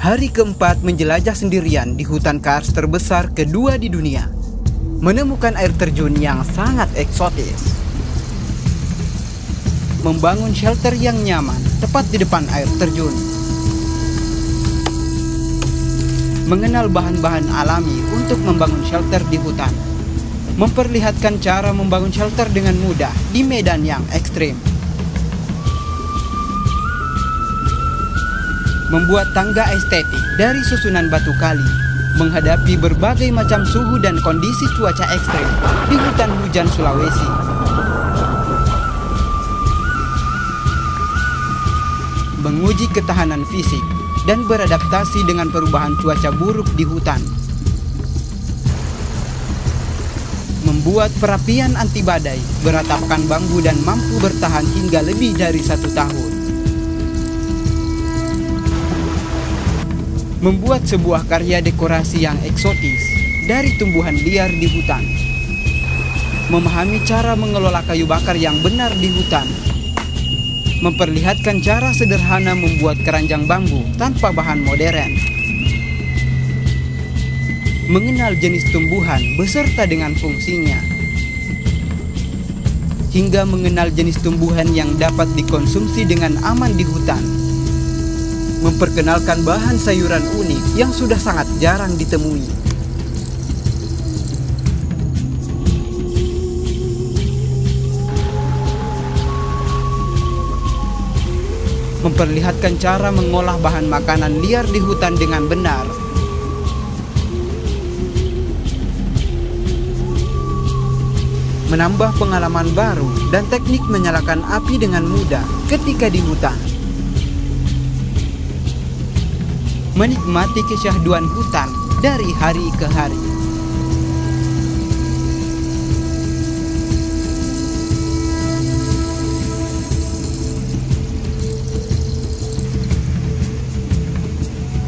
Hari keempat menjelajah sendirian di hutan kars terbesar kedua di dunia. Menemukan air terjun yang sangat eksotis. Membangun shelter yang nyaman tepat di depan air terjun. Mengenal bahan-bahan alami untuk membangun shelter di hutan. Memperlihatkan cara membangun shelter dengan mudah di medan yang ekstrim. Membuat tangga estetik dari susunan batu kali, menghadapi berbagai macam suhu dan kondisi cuaca ekstrim di hutan hujan Sulawesi. Menguji ketahanan fisik dan beradaptasi dengan perubahan cuaca buruk di hutan. Membuat perapian anti badai beratapkan bambu dan mampu bertahan hingga lebih dari 1 tahun. Membuat sebuah karya dekorasi yang eksotis dari tumbuhan liar di hutan. Memahami cara mengelola kayu bakar yang benar di hutan. Memperlihatkan cara sederhana membuat keranjang bambu tanpa bahan modern. Mengenal jenis tumbuhan beserta dengan fungsinya. Hingga mengenal jenis tumbuhan yang dapat dikonsumsi dengan aman di hutan. Memperkenalkan bahan sayuran unik yang sudah sangat jarang ditemui. Memperlihatkan cara mengolah bahan makanan liar di hutan dengan benar. Menambah pengalaman baru dan teknik menyalakan api dengan mudah ketika di hutan. Menikmati kesyahduan hutan dari hari ke hari.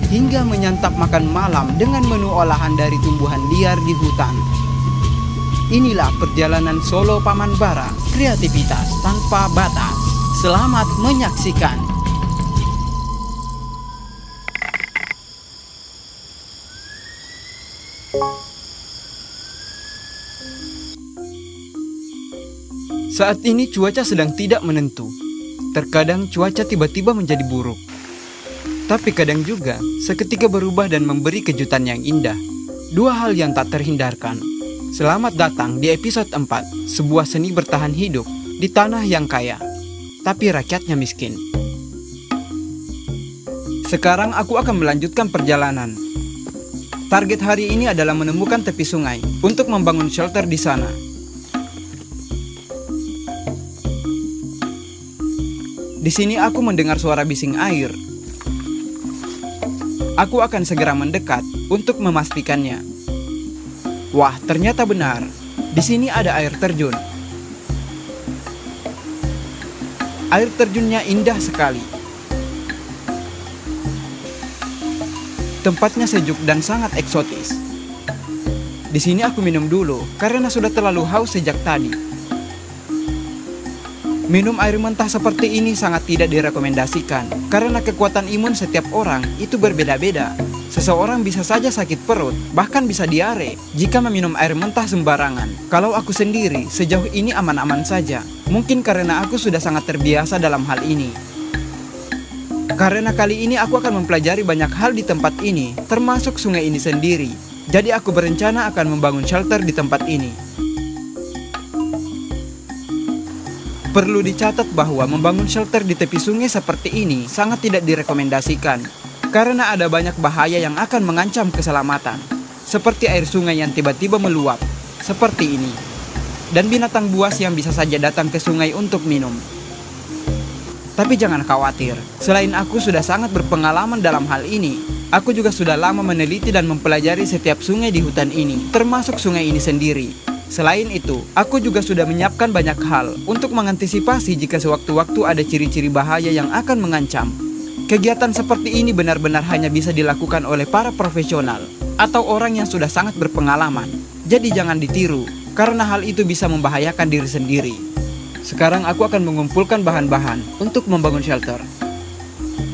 Hingga menyantap makan malam dengan menu olahan dari tumbuhan liar di hutan. Inilah perjalanan solo Paman Bara, kreativitas tanpa batas. Selamat menyaksikan. Saat ini cuaca sedang tidak menentu. Terkadang cuaca tiba-tiba menjadi buruk. Tapi kadang juga seketika berubah dan memberi kejutan yang indah. 2 hal yang tak terhindarkan. Selamat datang di episode 4, sebuah seni bertahan hidup di tanah yang kaya, tapi rakyatnya miskin. Sekarang aku akan melanjutkan perjalanan. Target hari ini adalah menemukan tepi sungai untuk membangun shelter di sana. Di sini aku mendengar suara bising air. Aku akan segera mendekat untuk memastikannya. Wah, ternyata benar. Di sini ada air terjun. Air terjunnya indah sekali. Tempatnya sejuk dan sangat eksotis. Di sini aku minum dulu karena sudah terlalu haus sejak tadi. Minum air mentah seperti ini sangat tidak direkomendasikan karena kekuatan imun setiap orang itu berbeda-beda. Seseorang bisa saja sakit perut, bahkan bisa diare jika meminum air mentah sembarangan. Kalau aku sendiri, sejauh ini aman-aman saja. Mungkin karena aku sudah sangat terbiasa dalam hal ini. Karena kali ini aku akan mempelajari banyak hal di tempat ini, termasuk sungai ini sendiri. Jadi aku berencana akan membangun shelter di tempat ini. Perlu dicatat bahwa membangun shelter di tepi sungai seperti ini sangat tidak direkomendasikan karena ada banyak bahaya yang akan mengancam keselamatan, seperti air sungai yang tiba-tiba meluap, seperti ini, dan binatang buas yang bisa saja datang ke sungai untuk minum. Tapi jangan khawatir, selain aku sudah sangat berpengalaman dalam hal ini, aku juga sudah lama meneliti dan mempelajari setiap sungai di hutan ini, termasuk sungai ini sendiri. Selain itu, aku juga sudah menyiapkan banyak hal untuk mengantisipasi jika sewaktu-waktu ada ciri-ciri bahaya yang akan mengancam. Kegiatan seperti ini benar-benar hanya bisa dilakukan oleh para profesional atau orang yang sudah sangat berpengalaman. Jadi jangan ditiru, karena hal itu bisa membahayakan diri sendiri. Sekarang aku akan mengumpulkan bahan-bahan untuk membangun shelter.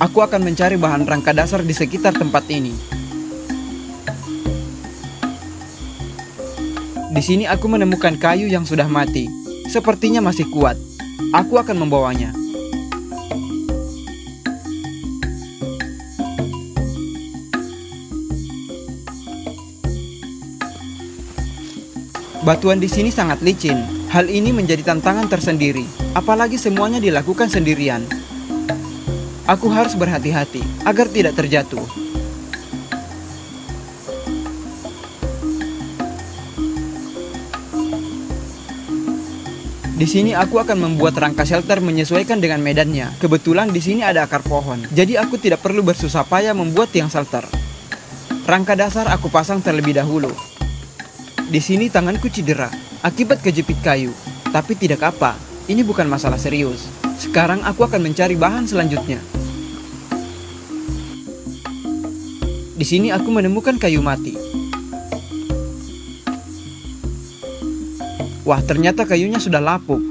Aku akan mencari bahan rangka dasar di sekitar tempat ini. Di sini aku menemukan kayu yang sudah mati. Sepertinya masih kuat. Aku akan membawanya. Batuan di sini sangat licin. Hal ini menjadi tantangan tersendiri, apalagi semuanya dilakukan sendirian. Aku harus berhati-hati agar tidak terjatuh. Di sini aku akan membuat rangka shelter menyesuaikan dengan medannya. Kebetulan di sini ada akar pohon, jadi aku tidak perlu bersusah payah membuat tiang shelter. Rangka dasar aku pasang terlebih dahulu. Di sini tanganku cedera akibat kejepit kayu, tapi tidak apa, ini bukan masalah serius. Sekarang aku akan mencari bahan selanjutnya. Di sini aku menemukan kayu mati. Wah, ternyata kayunya sudah lapuk.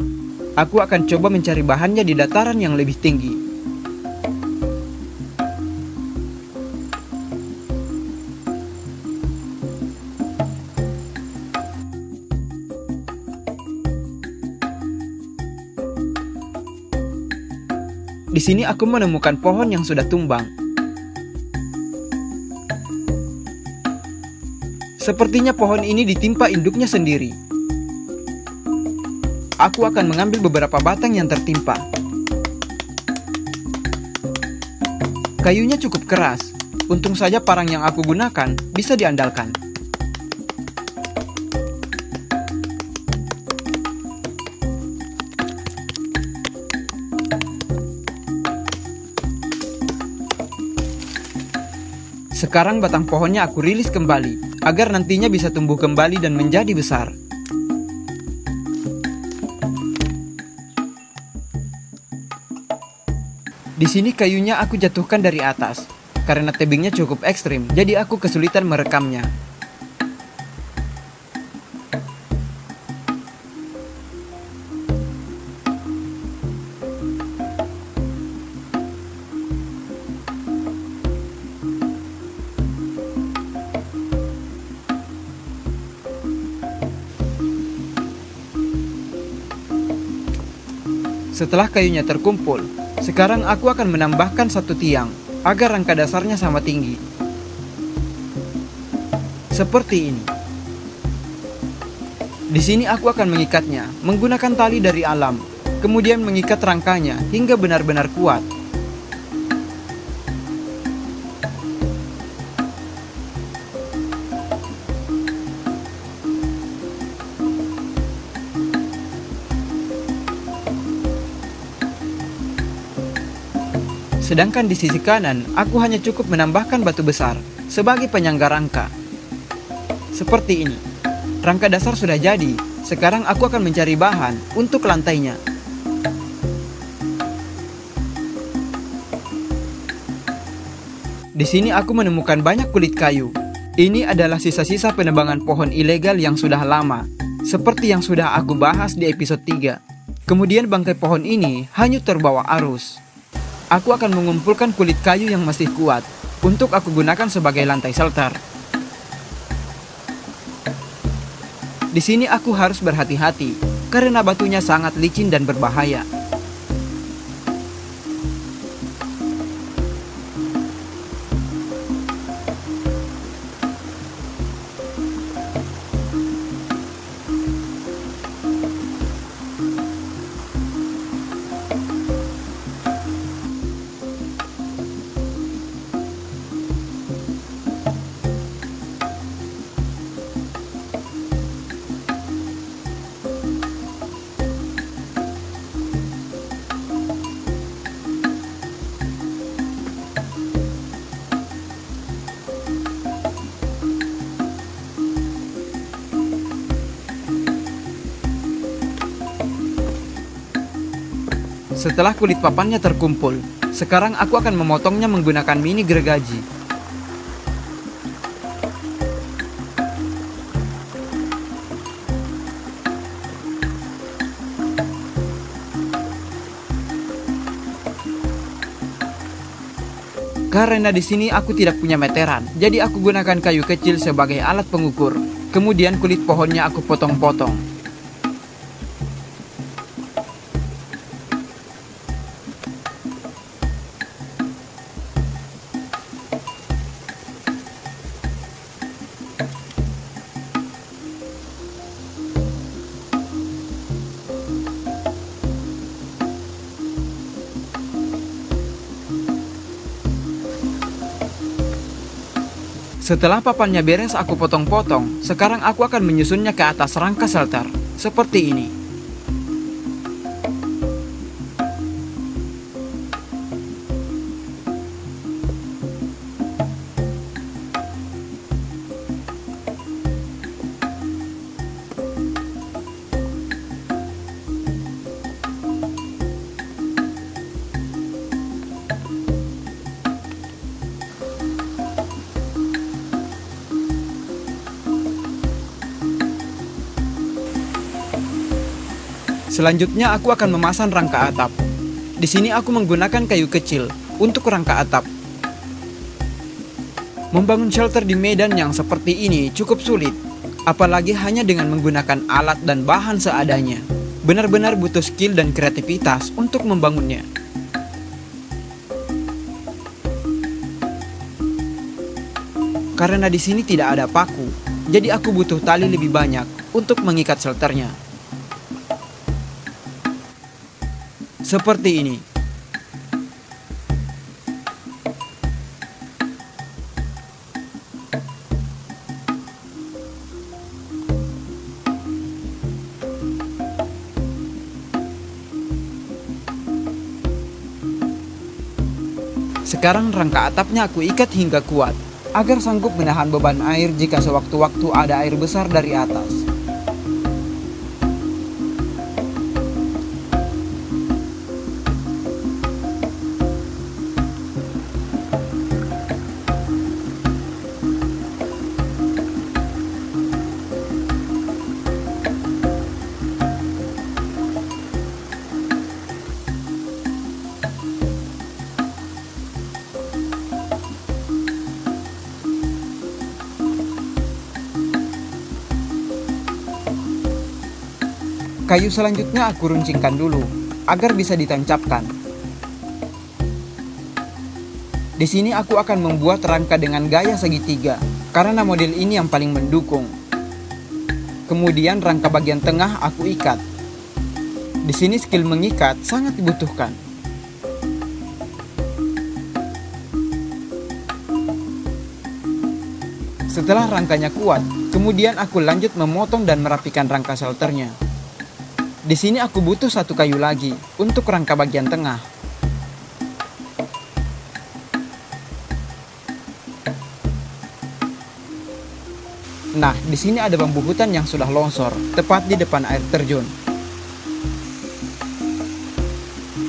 Aku akan coba mencari bahannya di dataran yang lebih tinggi. Di sini aku menemukan pohon yang sudah tumbang. Sepertinya pohon ini ditimpa induknya sendiri. Aku akan mengambil beberapa batang yang tertimpa. Kayunya cukup keras. Untung saja parang yang aku gunakan bisa diandalkan. Sekarang batang pohonnya aku rilis kembali, agar nantinya bisa tumbuh kembali dan menjadi besar. Di sini kayunya aku jatuhkan dari atas, karena tebingnya cukup ekstrim, jadi aku kesulitan merekamnya. Setelah kayunya terkumpul, sekarang aku akan menambahkan satu tiang agar rangka dasarnya sama tinggi. Seperti ini. Di sini aku akan mengikatnya menggunakan tali dari alam, kemudian mengikat rangkanya hingga benar-benar kuat. Sedangkan di sisi kanan, aku hanya cukup menambahkan batu besar sebagai penyangga rangka. Seperti ini. Rangka dasar sudah jadi. Sekarang aku akan mencari bahan untuk lantainya. Di sini aku menemukan banyak kulit kayu. Ini adalah sisa-sisa penebangan pohon ilegal yang sudah lama, seperti yang sudah aku bahas di episode 3. Kemudian bangkai pohon ini hanyut terbawa arus. Aku akan mengumpulkan kulit kayu yang masih kuat untuk aku gunakan sebagai lantai shelter. Di sini aku harus berhati-hati karena batunya sangat licin dan berbahaya. Setelah kulit papannya terkumpul, sekarang aku akan memotongnya menggunakan mini gergaji. Karena di sini aku tidak punya meteran, jadi aku gunakan kayu kecil sebagai alat pengukur. Kemudian kulit pohonnya aku potong-potong. Setelah papannya beres aku potong-potong, sekarang aku akan menyusunnya ke atas rangka shelter, seperti ini. Selanjutnya aku akan memasang rangka atap. Di sini aku menggunakan kayu kecil untuk rangka atap. Membangun shelter di medan yang seperti ini cukup sulit, apalagi hanya dengan menggunakan alat dan bahan seadanya. Benar-benar butuh skill dan kreativitas untuk membangunnya. Karena di sini tidak ada paku, jadi aku butuh tali lebih banyak untuk mengikat shelternya. Seperti ini. Sekarang rangka atapnya aku ikat hingga kuat, agar sanggup menahan beban air jika sewaktu-waktu ada air besar dari atas. Kayu selanjutnya aku runcingkan dulu, agar bisa ditancapkan. Di sini aku akan membuat rangka dengan gaya segitiga, karena model ini yang paling mendukung. Kemudian rangka bagian tengah aku ikat. Di sini skill mengikat sangat dibutuhkan. Setelah rangkanya kuat, kemudian aku lanjut memotong dan merapikan rangka shelternya. Di sini aku butuh satu kayu lagi untuk rangka bagian tengah. Nah, di sini ada bambu hutan yang sudah longsor, tepat di depan air terjun.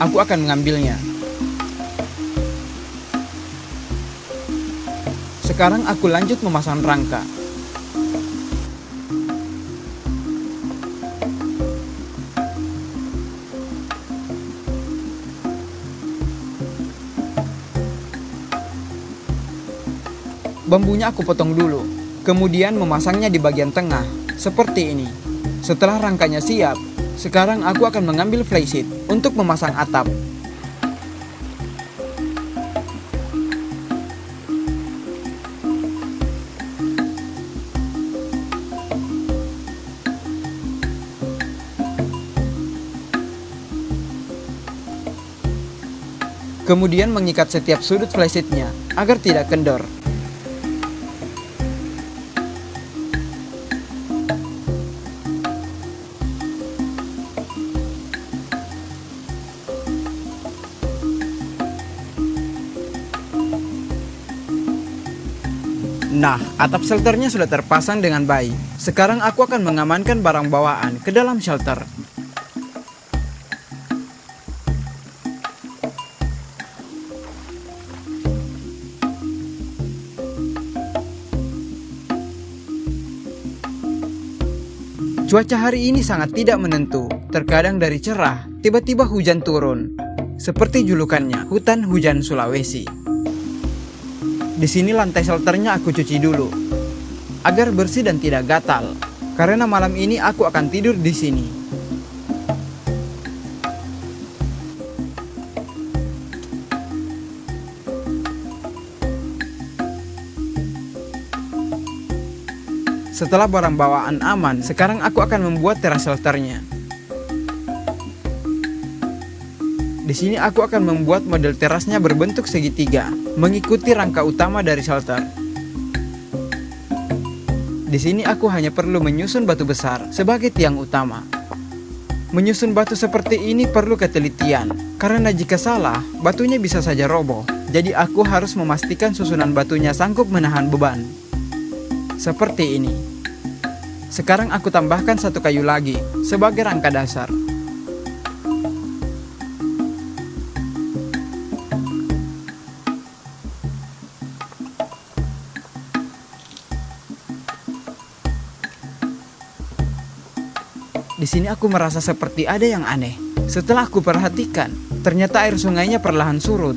Aku akan mengambilnya. Sekarang aku lanjut memasang rangka. Bambunya aku potong dulu, kemudian memasangnya di bagian tengah, seperti ini. Setelah rangkanya siap, sekarang aku akan mengambil flysheet untuk memasang atap. Kemudian mengikat setiap sudut flysheetnya agar tidak kendor. Nah, atap shelternya sudah terpasang dengan baik. Sekarang aku akan mengamankan barang bawaan ke dalam shelter. Cuaca hari ini sangat tidak menentu. Terkadang dari cerah, tiba-tiba hujan turun. Seperti julukannya, hutan hujan Sulawesi. Di sini lantai shelternya aku cuci dulu, agar bersih dan tidak gatal. Karena malam ini aku akan tidur di sini. Setelah barang bawaan aman, sekarang aku akan membuat teras shelternya. Di sini aku akan membuat model terasnya berbentuk segitiga, mengikuti rangka utama dari shelter. Di sini aku hanya perlu menyusun batu besar sebagai tiang utama. Menyusun batu seperti ini perlu ketelitian, karena jika salah, batunya bisa saja roboh. Jadi aku harus memastikan susunan batunya sanggup menahan beban. Seperti ini. Sekarang aku tambahkan satu kayu lagi sebagai rangka dasar. Di sini aku merasa seperti ada yang aneh. Setelah aku perhatikan, ternyata air sungainya perlahan surut.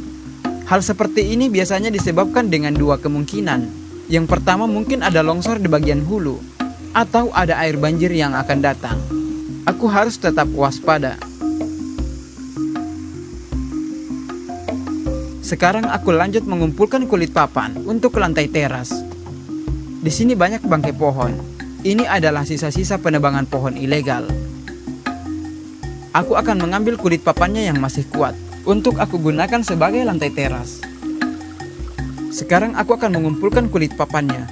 Hal seperti ini biasanya disebabkan dengan dua kemungkinan. Yang pertama, mungkin ada longsor di bagian hulu, atau ada air banjir yang akan datang. Aku harus tetap waspada. Sekarang aku lanjut mengumpulkan kulit papan untuk lantai teras. Di sini banyak bangkai pohon. Ini adalah sisa-sisa penebangan pohon ilegal. Aku akan mengambil kulit papannya yang masih kuat untuk aku gunakan sebagai lantai teras. Sekarang aku akan mengumpulkan kulit papannya.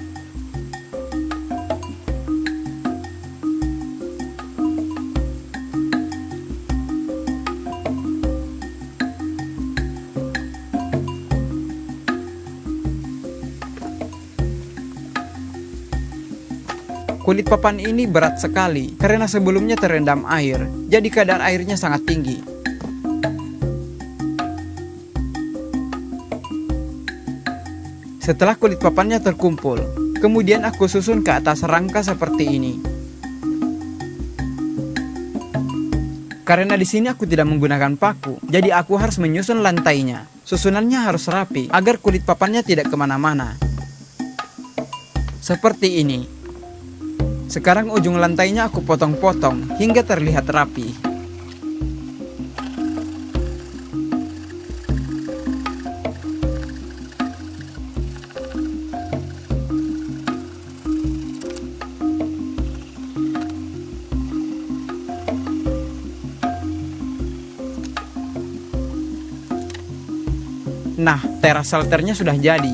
Kulit papan ini berat sekali karena sebelumnya terendam air, jadi kadar airnya sangat tinggi. Setelah kulit papannya terkumpul, kemudian aku susun ke atas rangka seperti ini. Karena di sini aku tidak menggunakan paku, jadi aku harus menyusun lantainya. Susunannya harus rapi agar kulit papannya tidak kemana-mana. Seperti ini. Sekarang ujung lantainya aku potong-potong hingga terlihat rapi. Nah, teras shelternya sudah jadi.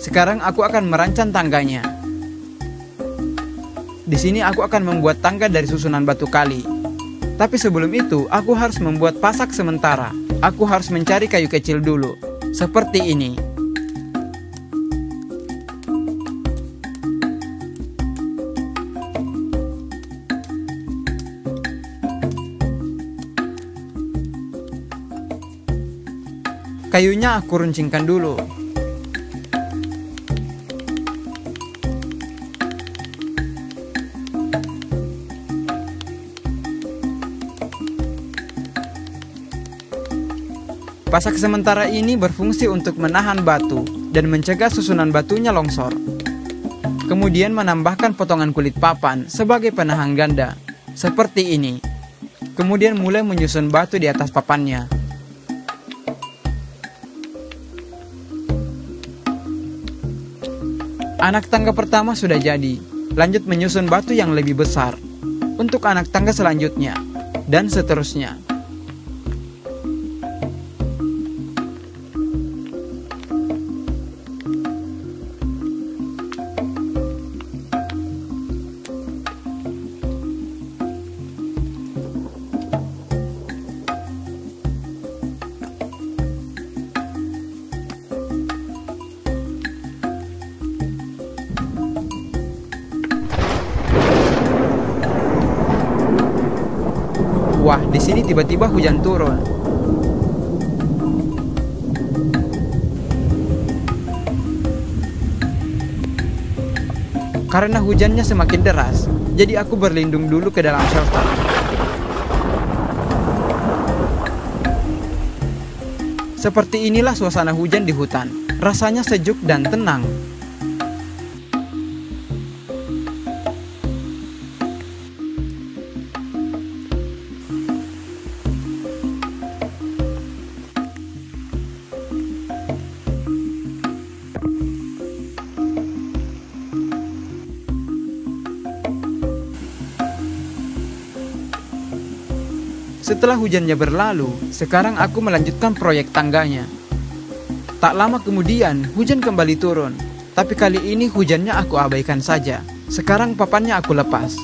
Sekarang aku akan merancang tangganya. Di sini aku akan membuat tangga dari susunan batu kali. Tapi sebelum itu, aku harus membuat pasak sementara. Aku harus mencari kayu kecil dulu. Seperti ini. Kayunya aku runcingkan dulu. Pasak sementara ini berfungsi untuk menahan batu dan mencegah susunan batunya longsor. Kemudian menambahkan potongan kulit papan sebagai penahan ganda, seperti ini. Kemudian mulai menyusun batu di atas papannya. Anak tangga pertama sudah jadi. Lanjut menyusun batu yang lebih besar untuk anak tangga selanjutnya, dan seterusnya. Wah, di sini tiba-tiba hujan turun. Karena hujannya semakin deras, jadi aku berlindung dulu ke dalam shelter. Seperti inilah suasana hujan di hutan. Rasanya sejuk dan tenang. Setelah hujannya berlalu, sekarang aku melanjutkan proyek tangganya. Tak lama kemudian, hujan kembali turun. Tapi kali ini hujannya aku abaikan saja. Sekarang papannya aku lepas.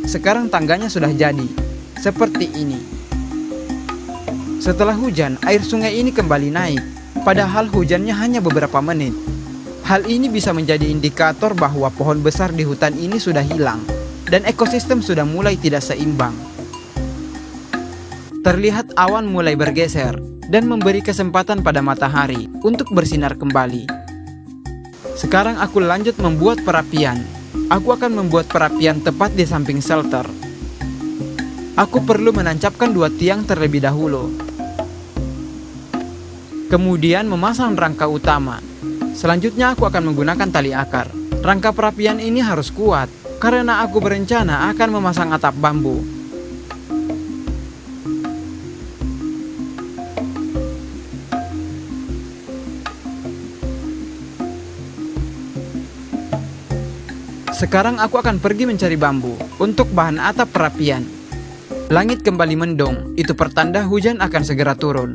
Sekarang tangganya sudah jadi, seperti ini. Setelah hujan, air sungai ini kembali naik. Padahal hujannya hanya beberapa menit. Hal ini bisa menjadi indikator bahwa pohon besar di hutan ini sudah hilang dan ekosistem sudah mulai tidak seimbang. Terlihat awan mulai bergeser dan memberi kesempatan pada matahari untuk bersinar kembali. Sekarang aku lanjut membuat perapian. Aku akan membuat perapian tepat di samping shelter. Aku perlu menancapkan 2 tiang terlebih dahulu. Kemudian memasang rangka utama. Selanjutnya aku akan menggunakan tali akar. Rangka perapian ini harus kuat karena aku berencana akan memasang atap bambu. Sekarang aku akan pergi mencari bambu untuk bahan atap perapian. Langit kembali mendung, itu pertanda hujan akan segera turun.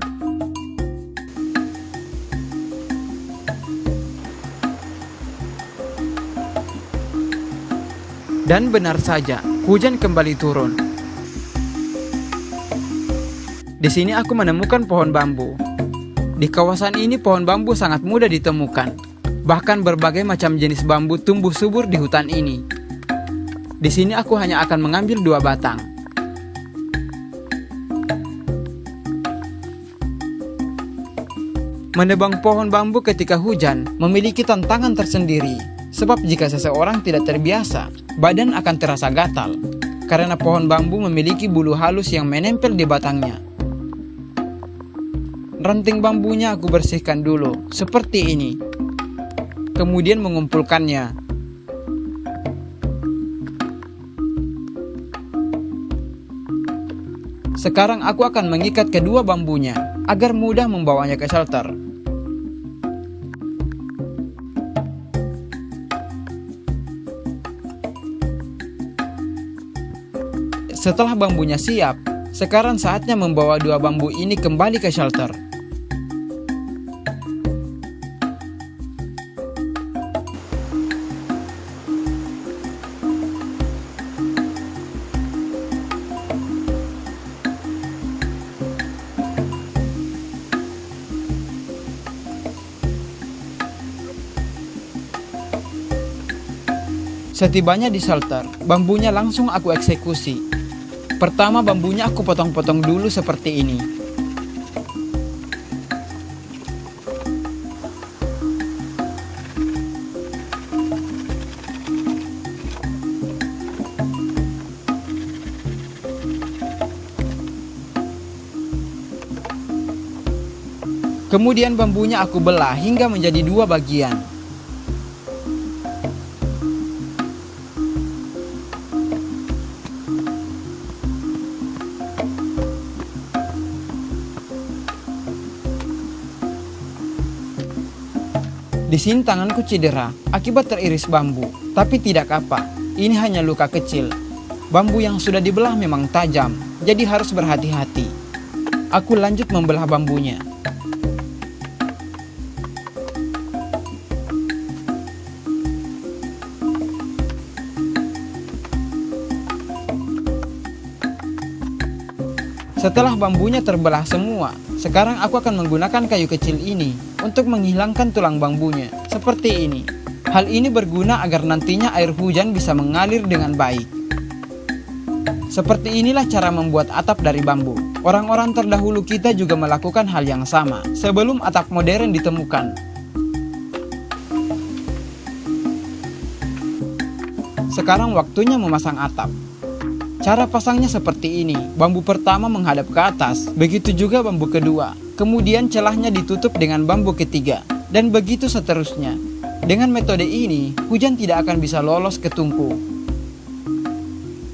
Dan benar saja, hujan kembali turun. Di sini aku menemukan pohon bambu. Di kawasan ini pohon bambu sangat mudah ditemukan. Bahkan berbagai macam jenis bambu tumbuh subur di hutan ini. Di sini aku hanya akan mengambil 2 batang. Menebang pohon bambu ketika hujan memiliki tantangan tersendiri. Sebab jika seseorang tidak terbiasa, badan akan terasa gatal. Karena pohon bambu memiliki bulu halus yang menempel di batangnya. Ranting bambunya aku bersihkan dulu, seperti ini. Kemudian mengumpulkannya. Sekarang aku akan mengikat kedua bambunya agar mudah membawanya ke shelter. Setelah bambunya siap, sekarang saatnya membawa 2 bambu ini kembali ke shelter. Setibanya di shelter, bambunya langsung aku eksekusi. Pertama bambunya aku potong-potong dulu seperti ini. Kemudian bambunya aku belah hingga menjadi 2 bagian. Di sini tanganku cedera akibat teriris bambu, tapi tidak apa, ini hanya luka kecil. Bambu yang sudah dibelah memang tajam, jadi harus berhati-hati. Aku lanjut membelah bambunya. Setelah bambunya terbelah semua, sekarang aku akan menggunakan kayu kecil ini untuk menghilangkan tulang bambunya, seperti ini. Hal ini berguna agar nantinya air hujan bisa mengalir dengan baik. Seperti inilah cara membuat atap dari bambu. Orang-orang terdahulu kita juga melakukan hal yang sama sebelum atap modern ditemukan. Sekarang waktunya memasang atap. Cara pasangnya seperti ini. Bambu pertama menghadap ke atas, begitu juga bambu kedua. Kemudian celahnya ditutup dengan bambu ketiga, dan begitu seterusnya. Dengan metode ini, hujan tidak akan bisa lolos ke tungku.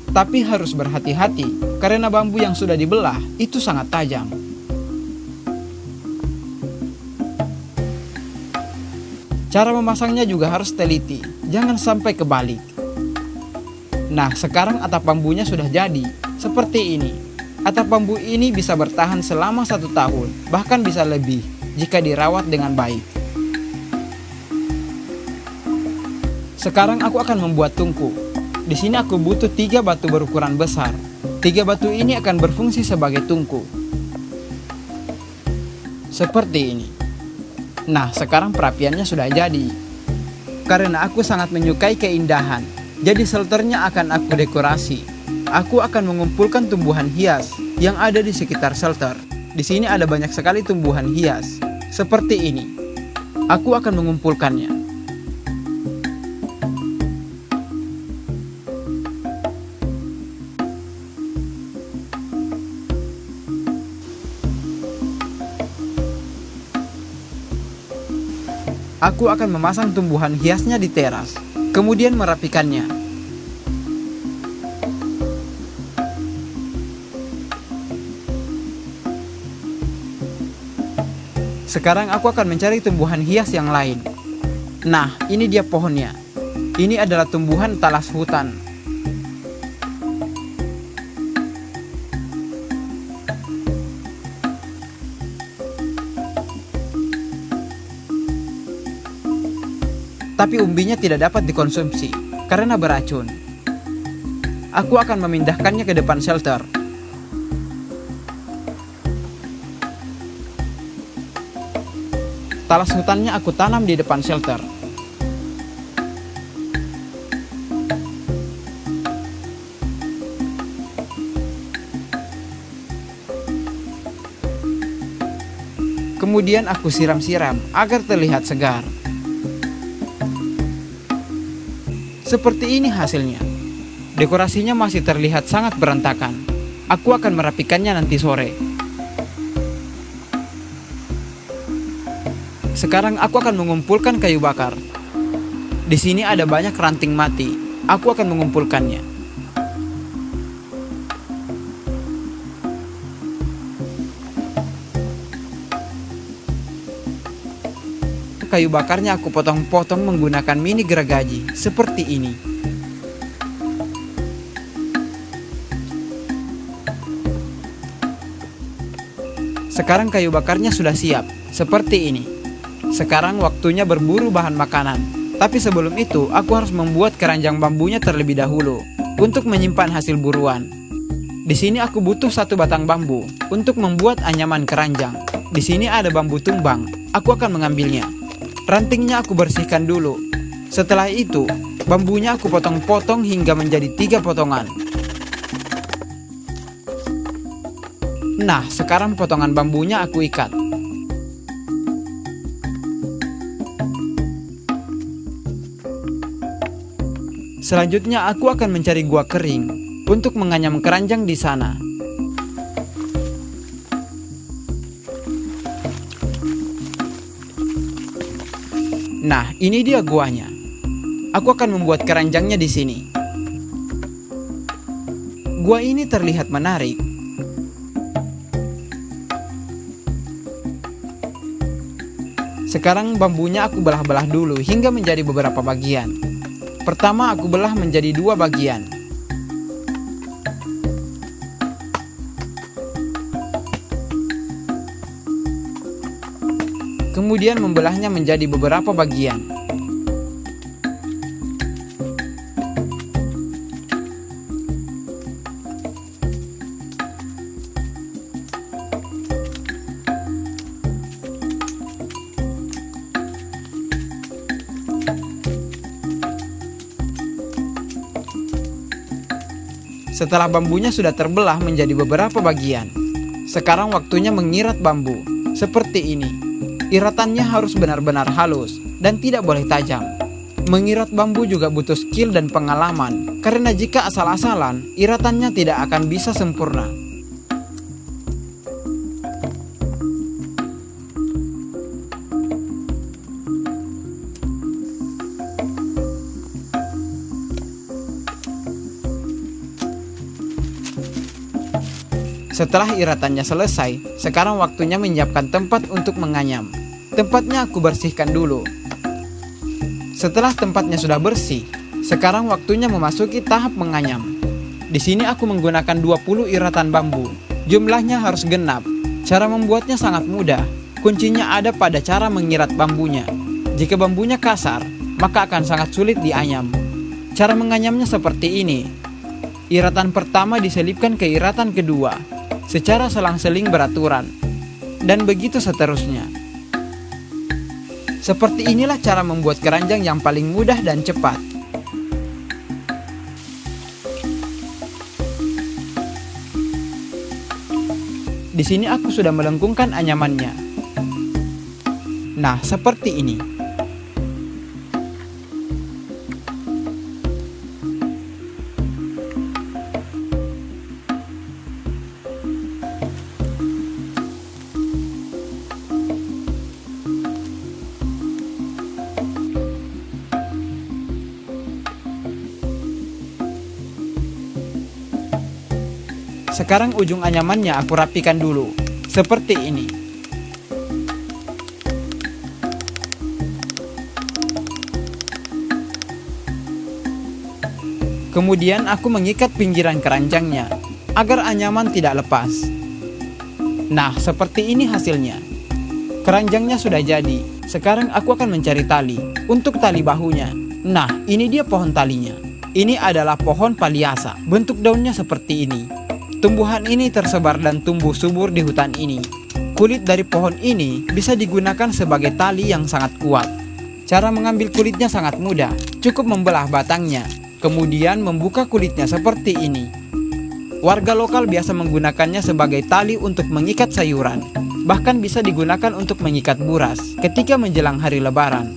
Tapi harus berhati-hati, karena bambu yang sudah dibelah itu sangat tajam. Cara memasangnya juga harus teliti, jangan sampai kebalik. Nah, sekarang atap bambunya sudah jadi, seperti ini. Atap bambu ini bisa bertahan selama 1 tahun, bahkan bisa lebih, jika dirawat dengan baik. Sekarang aku akan membuat tungku. Di sini aku butuh 3 batu berukuran besar. 3 batu ini akan berfungsi sebagai tungku. Seperti ini. Nah, sekarang perapiannya sudah jadi. Karena aku sangat menyukai keindahan, jadi shelternya akan aku dekorasi. Aku akan mengumpulkan tumbuhan hias yang ada di sekitar shelter. Di sini ada banyak sekali tumbuhan hias, seperti ini. Aku akan mengumpulkannya. Aku akan memasang tumbuhan hiasnya di teras, kemudian merapikannya. Sekarang aku akan mencari tumbuhan hias yang lain. Nah, ini dia pohonnya. Ini adalah tumbuhan talas hutan. Tapi umbinya tidak dapat dikonsumsi karena beracun. Aku akan memindahkannya ke depan shelter. Talas hutannya aku tanam di depan shelter. Kemudian aku siram-siram agar terlihat segar. Seperti ini hasilnya. Dekorasinya masih terlihat sangat berantakan. Aku akan merapikannya nanti sore. Sekarang aku akan mengumpulkan kayu bakar. Di sini ada banyak ranting mati. Aku akan mengumpulkannya. Kayu bakarnya aku potong-potong menggunakan mini gergaji seperti ini. Sekarang kayu bakarnya sudah siap seperti ini. Sekarang waktunya berburu bahan makanan. Tapi sebelum itu aku harus membuat keranjang bambunya terlebih dahulu untuk menyimpan hasil buruan. Di sini aku butuh 1 batang bambu untuk membuat anyaman keranjang. Di sini ada bambu tumbang. Aku akan mengambilnya. Rantingnya aku bersihkan dulu. Setelah itu, bambunya aku potong-potong hingga menjadi 3 potongan. Nah, sekarang potongan bambunya aku ikat. Selanjutnya aku akan mencari gua kering untuk menganyam keranjang di sana. Nah, ini dia guanya. Aku akan membuat keranjangnya di sini. Gua ini terlihat menarik. Sekarang bambunya aku belah-belah dulu hingga menjadi beberapa bagian. Pertama aku belah menjadi 2 bagian. Kemudian membelahnya menjadi beberapa bagian. Setelah bambunya sudah terbelah menjadi beberapa bagian, sekarang waktunya mengirat bambu. Seperti ini. Iratannya harus benar-benar halus dan tidak boleh tajam. Mengirat bambu juga butuh skill dan pengalaman, karena jika asal-asalan, iratannya tidak akan bisa sempurna. Setelah iratannya selesai, sekarang waktunya menyiapkan tempat untuk menganyam. Tempatnya aku bersihkan dulu. Setelah tempatnya sudah bersih, sekarang waktunya memasuki tahap menganyam. Di sini aku menggunakan 20 iratan bambu. Jumlahnya harus genap. Cara membuatnya sangat mudah. Kuncinya ada pada cara mengirat bambunya. Jika bambunya kasar, maka akan sangat sulit dianyam. Cara menganyamnya seperti ini. Iratan pertama diselipkan ke iratan kedua, secara selang-seling beraturan. Dan begitu seterusnya. Seperti inilah cara membuat keranjang yang paling mudah dan cepat. Di sini aku sudah melengkungkan anyamannya. Nah, seperti ini. Sekarang ujung anyamannya aku rapikan dulu, seperti ini. Kemudian aku mengikat pinggiran keranjangnya, agar anyaman tidak lepas. Nah, seperti ini hasilnya. Keranjangnya sudah jadi. Sekarang aku akan mencari tali, untuk tali bahunya. Nah, ini dia pohon talinya. Ini adalah pohon paliasa, bentuk daunnya seperti ini. Tumbuhan ini tersebar dan tumbuh subur di hutan ini. Kulit dari pohon ini bisa digunakan sebagai tali yang sangat kuat. Cara mengambil kulitnya sangat mudah. Cukup membelah batangnya, kemudian membuka kulitnya seperti ini. Warga lokal biasa menggunakannya sebagai tali untuk mengikat sayuran. Bahkan bisa digunakan untuk mengikat buras ketika menjelang hari lebaran.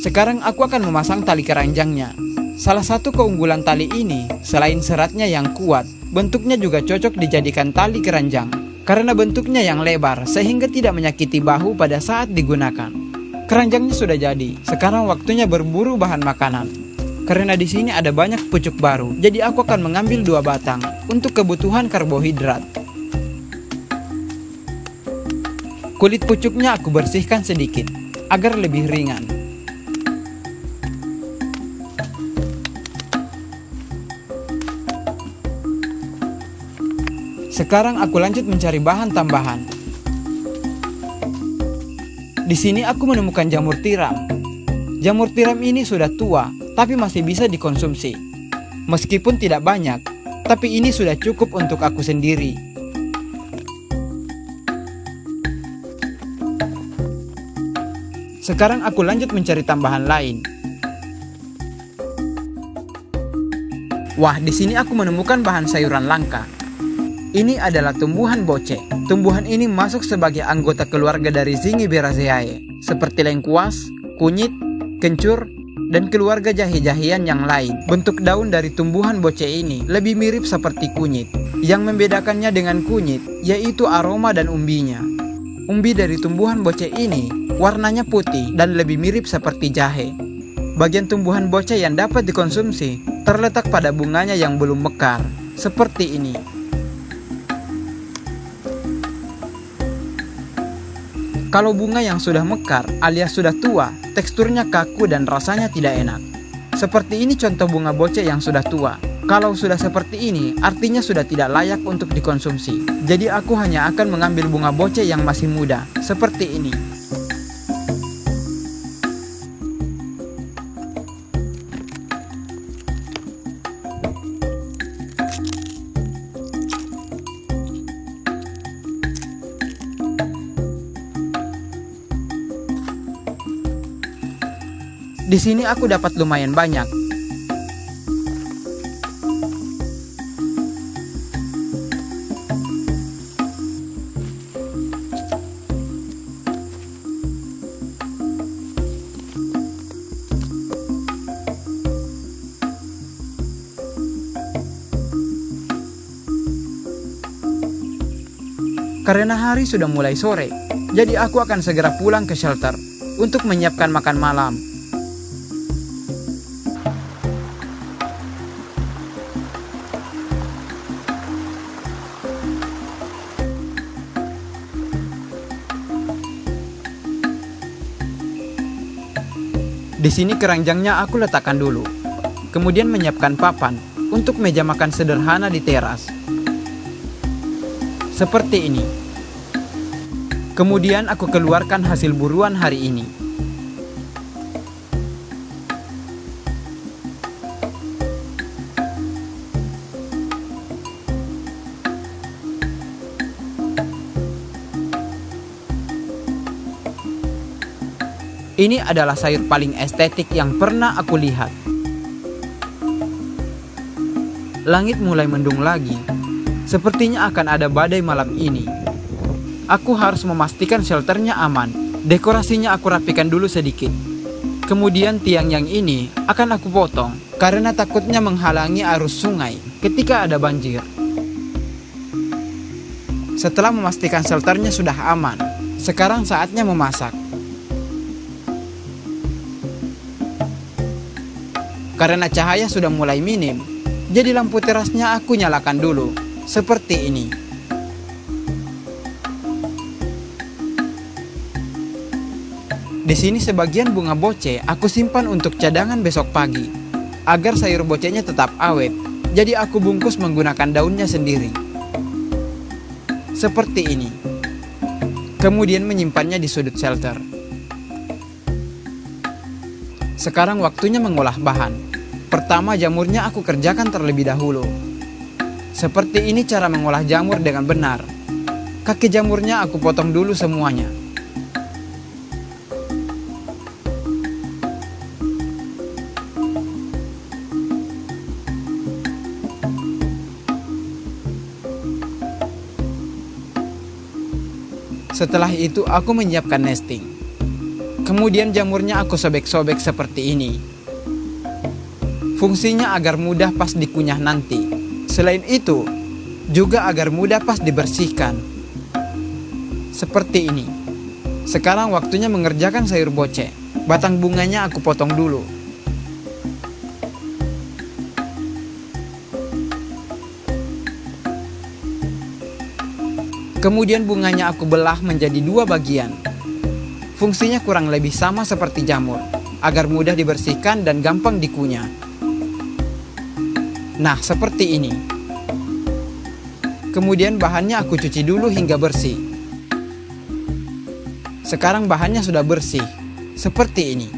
Sekarang aku akan memasang tali keranjangnya. Salah satu keunggulan tali ini, selain seratnya yang kuat, bentuknya juga cocok dijadikan tali keranjang. Karena bentuknya yang lebar, sehingga tidak menyakiti bahu pada saat digunakan. Keranjangnya sudah jadi, sekarang waktunya berburu bahan makanan. Karena di sini ada banyak pucuk baru, jadi aku akan mengambil 2 batang untuk kebutuhan karbohidrat. Kulit pucuknya aku bersihkan sedikit, agar lebih ringan. Sekarang aku lanjut mencari bahan tambahan. Di sini aku menemukan jamur tiram. Jamur tiram ini sudah tua, tapi masih bisa dikonsumsi. Meskipun tidak banyak, tapi ini sudah cukup untuk aku sendiri. Sekarang aku lanjut mencari tambahan lain. Wah, di sini aku menemukan bahan sayuran langka. Ini adalah tumbuhan boce. Tumbuhan ini masuk sebagai anggota keluarga dari Zingiberaceae, seperti lengkuas, kunyit, kencur, dan keluarga jahe-jahean yang lain. Bentuk daun dari tumbuhan boce ini lebih mirip seperti kunyit. Yang membedakannya dengan kunyit yaitu aroma dan umbinya. Umbi dari tumbuhan boce ini warnanya putih dan lebih mirip seperti jahe. Bagian tumbuhan boce yang dapat dikonsumsi terletak pada bunganya yang belum mekar, seperti ini. Kalau bunga yang sudah mekar alias sudah tua, teksturnya kaku dan rasanya tidak enak. Seperti ini contoh bunga boce yang sudah tua. Kalau sudah seperti ini, artinya sudah tidak layak untuk dikonsumsi. Jadi aku hanya akan mengambil bunga boce yang masih muda, seperti ini. Di sini aku dapat lumayan banyak. Karena hari sudah mulai sore, jadi aku akan segera pulang ke shelter untuk menyiapkan makan malam. Di sini keranjangnya aku letakkan dulu. Kemudian menyiapkan papan untuk meja makan sederhana di teras. Seperti ini. Kemudian aku keluarkan hasil buruan hari ini. Ini adalah sayur paling estetik yang pernah aku lihat. Langit mulai mendung lagi. Sepertinya akan ada badai malam ini. Aku harus memastikan shelternya aman. Dekorasinya aku rapikan dulu sedikit. Kemudian tiang yang ini akan aku potong karena takutnya menghalangi arus sungai ketika ada banjir. Setelah memastikan shelternya sudah aman, sekarang saatnya memasak. Karena cahaya sudah mulai minim, jadi lampu terasnya aku nyalakan dulu, seperti ini. Di sini sebagian bunga boce aku simpan untuk cadangan besok pagi, agar sayur bocenya tetap awet, jadi aku bungkus menggunakan daunnya sendiri. Seperti ini. Kemudian menyimpannya di sudut shelter. Sekarang waktunya mengolah bahan. Pertama, jamurnya aku kerjakan terlebih dahulu. Seperti ini cara mengolah jamur dengan benar. Kaki jamurnya aku potong dulu semuanya. Setelah itu aku menyiapkan nesting. Kemudian jamurnya aku sobek-sobek seperti ini. Fungsinya agar mudah pas dikunyah nanti. Selain itu, juga agar mudah pas dibersihkan. Seperti ini. Sekarang waktunya mengerjakan sayur boce. Batang bunganya aku potong dulu. Kemudian bunganya aku belah menjadi 2 bagian. Fungsinya kurang lebih sama seperti jamur, agar mudah dibersihkan dan gampang dikunyah. Nah, seperti ini. Kemudian bahannya aku cuci dulu hingga bersih. Sekarang bahannya sudah bersih, seperti ini.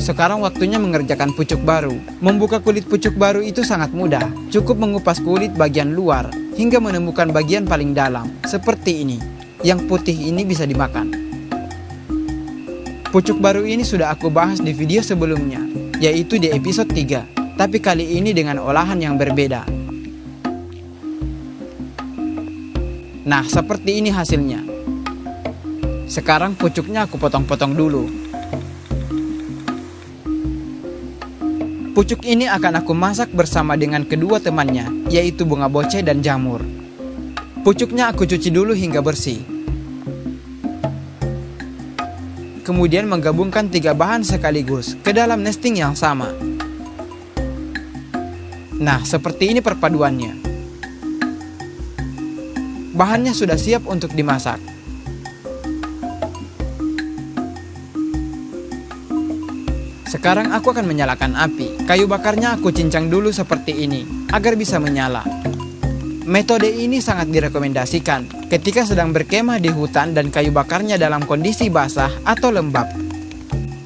Sekarang waktunya mengerjakan pucuk baru. Membuka kulit pucuk baru itu sangat mudah. Cukup mengupas kulit bagian luar hingga menemukan bagian paling dalam, seperti ini. Yang putih ini bisa dimakan. Pucuk baru ini sudah aku bahas di video sebelumnya, yaitu di episode 3, tapi kali ini dengan olahan yang berbeda. Nah, seperti ini hasilnya. Sekarang pucuknya aku potong-potong dulu. Pucuk ini akan aku masak bersama dengan kedua temannya, yaitu bunga boce dan jamur. Pucuknya aku cuci dulu hingga bersih. Kemudian menggabungkan 3 bahan sekaligus ke dalam nesting yang sama. Nah, seperti ini perpaduannya. Bahannya sudah siap untuk dimasak. Sekarang aku akan menyalakan api. Kayu bakarnya aku cincang dulu seperti ini, agar bisa menyala. Metode ini sangat direkomendasikan ketika sedang berkemah di hutan dan kayu bakarnya dalam kondisi basah atau lembab.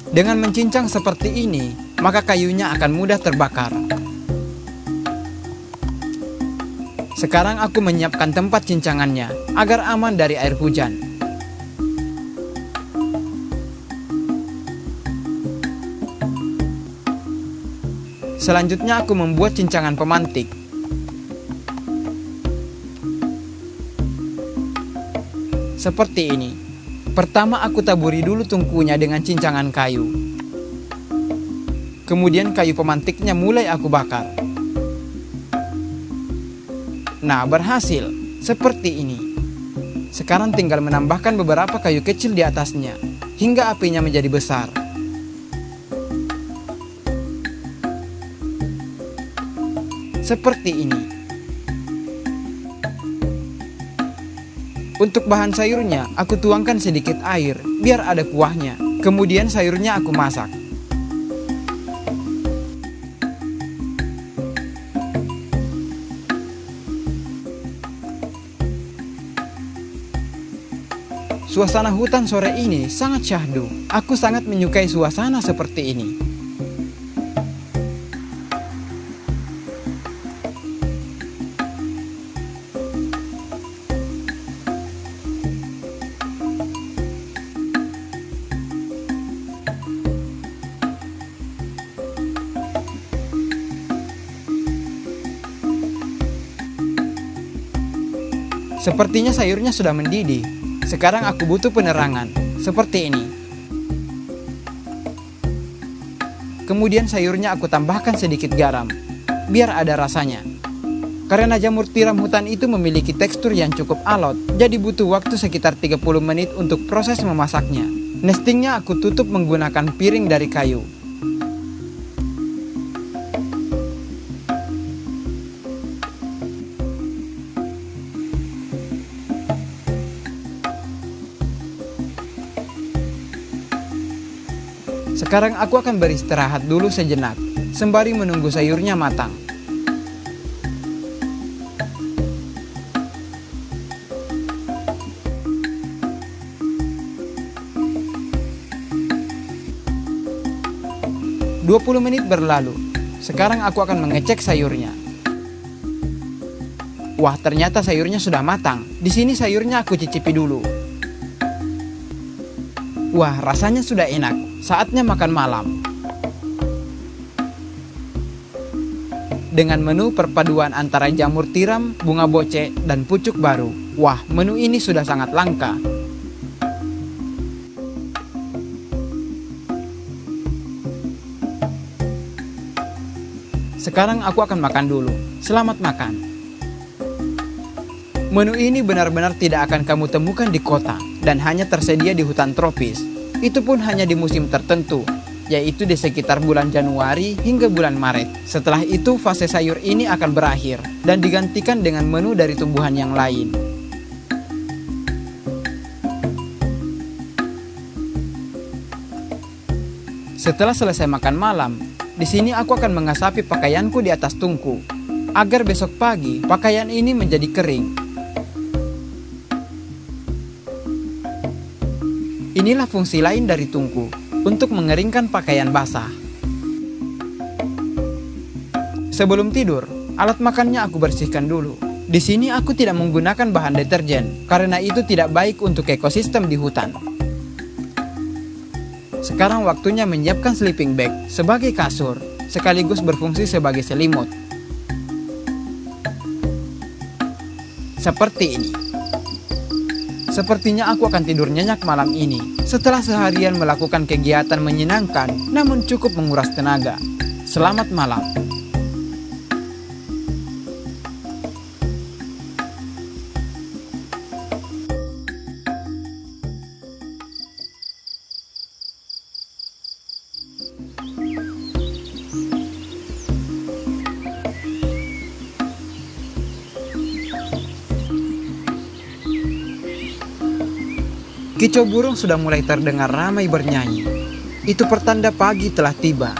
Dengan mencincang seperti ini, maka kayunya akan mudah terbakar. Sekarang aku menyiapkan tempat cincangannya agar aman dari air hujan. Selanjutnya aku membuat cincangan pemantik. Seperti ini. Pertama aku taburi dulu tungkunya dengan cincangan kayu. Kemudian kayu pemantiknya mulai aku bakar. Nah, berhasil. seperti ini. Sekarang tinggal menambahkan beberapa kayu kecil di atasnya, hingga apinya menjadi besar. Seperti ini. Untuk bahan sayurnya, aku tuangkan sedikit air, biar ada kuahnya. Kemudian sayurnya aku masak. Suasana hutan sore ini sangat syahdu. Aku sangat menyukai suasana seperti ini. Sepertinya sayurnya sudah mendidih. Sekarang aku butuh penerangan, seperti ini. Kemudian sayurnya aku tambahkan sedikit garam, biar ada rasanya. Karena jamur tiram hutan itu memiliki tekstur yang cukup alot, jadi butuh waktu sekitar 30 menit untuk proses memasaknya. Nestingnya aku tutup menggunakan piring dari kayu. Sekarang aku akan beristirahat dulu sejenak, sembari menunggu sayurnya matang. "20 menit berlalu. Sekarang aku akan mengecek sayurnya. Wah, ternyata sayurnya sudah matang. Di sini sayurnya aku cicipi dulu. Wah, rasanya sudah enak. Saatnya makan malam. Dengan menu perpaduan antara jamur tiram, bunga boce, dan pucuk baru. Wah, menu ini sudah sangat langka. Sekarang aku akan makan dulu. Selamat makan. Menu ini benar-benar tidak akan kamu temukan di kota dan hanya tersedia di hutan tropis. Itu pun hanya di musim tertentu, yaitu di sekitar bulan Januari hingga bulan Maret. Setelah itu fase sayur ini akan berakhir dan digantikan dengan menu dari tumbuhan yang lain. Setelah selesai makan malam, di sini aku akan mengasapi pakaianku di atas tungku, agar besok pagi pakaian ini menjadi kering. Inilah fungsi lain dari tungku, untuk mengeringkan pakaian basah. Sebelum tidur, alat makannya aku bersihkan dulu. Di sini aku tidak menggunakan bahan deterjen, karena itu tidak baik untuk ekosistem di hutan. Sekarang waktunya menyiapkan sleeping bag sebagai kasur, sekaligus berfungsi sebagai selimut. Seperti ini. Sepertinya aku akan tidur nyenyak malam ini, setelah seharian melakukan kegiatan menyenangkan namun cukup menguras tenaga. Selamat malam. Kicau burung sudah mulai terdengar ramai bernyanyi. Itu pertanda pagi telah tiba.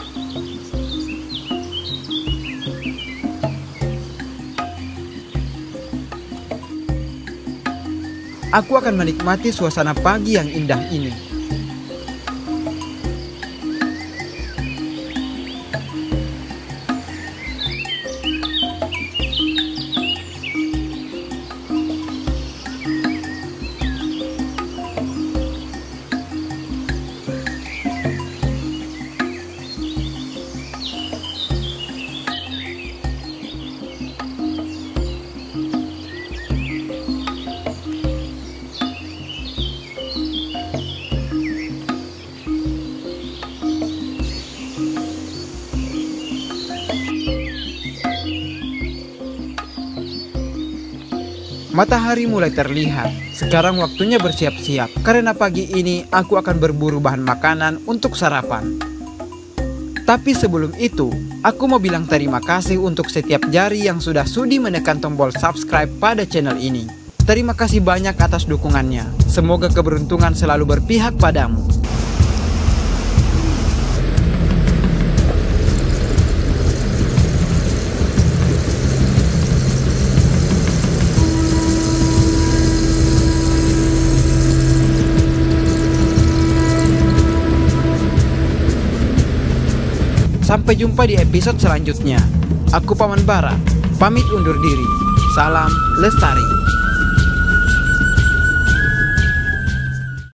Aku akan menikmati suasana pagi yang indah ini. Matahari mulai terlihat. Sekarang waktunya bersiap-siap, karena pagi ini aku akan berburu bahan makanan untuk sarapan. Tapi sebelum itu, aku mau bilang terima kasih untuk setiap jari yang sudah sudi menekan tombol subscribe pada channel ini. Terima kasih banyak atas dukungannya. Semoga keberuntungan selalu berpihak padamu. Sampai jumpa di episode selanjutnya. Aku Paman Bara, pamit undur diri. Salam lestari.